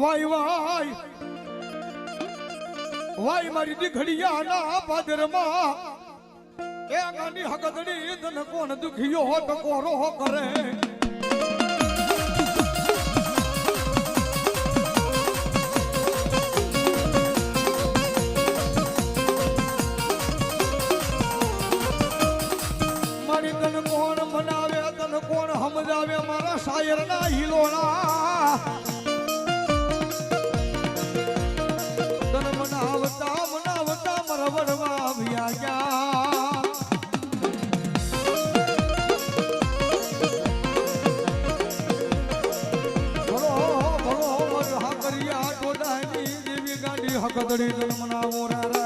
Y Y Y મારી દીકડીયાના પાદરમાં એ ગાની હકદડી તન કોણ દુખિયો હો તો કોરો કરે મારી તન કોણ મનાવે તન કોણ સમજાવે મારા શાયરના હિલોણા મનાવતા મનાવતા મરવડવા આવ્યા ગયા ભલો ભલો હા કર્યા ટોડાની દેવી ગાડી હકદડી તન મનાવો રા